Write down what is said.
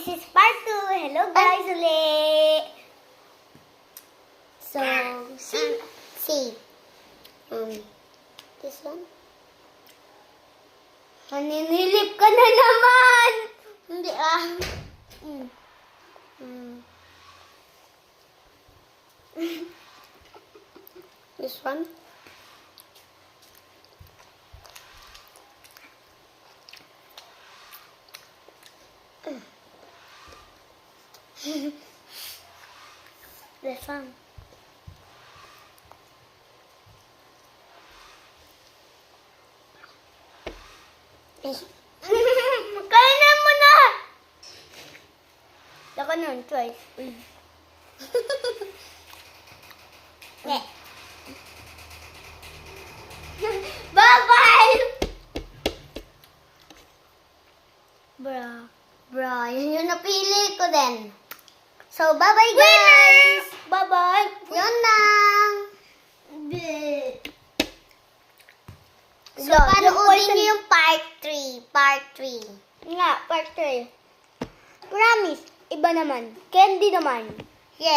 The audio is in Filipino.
this is part 2. Hello guys ulit. So, see. This one? Naninilip ka na naman. Hindi This one? This one. Kainin mo na. Saka nun, twice. Yeah. Bye-bye! Bro, yun yung napili ko din. So, bye-bye guys! Winners! Bye-bye! Yun lang! So, Yung panoorin poison- niyo yung part 3. Part 3. Nga, part 3. Promise, iba naman. Candy naman.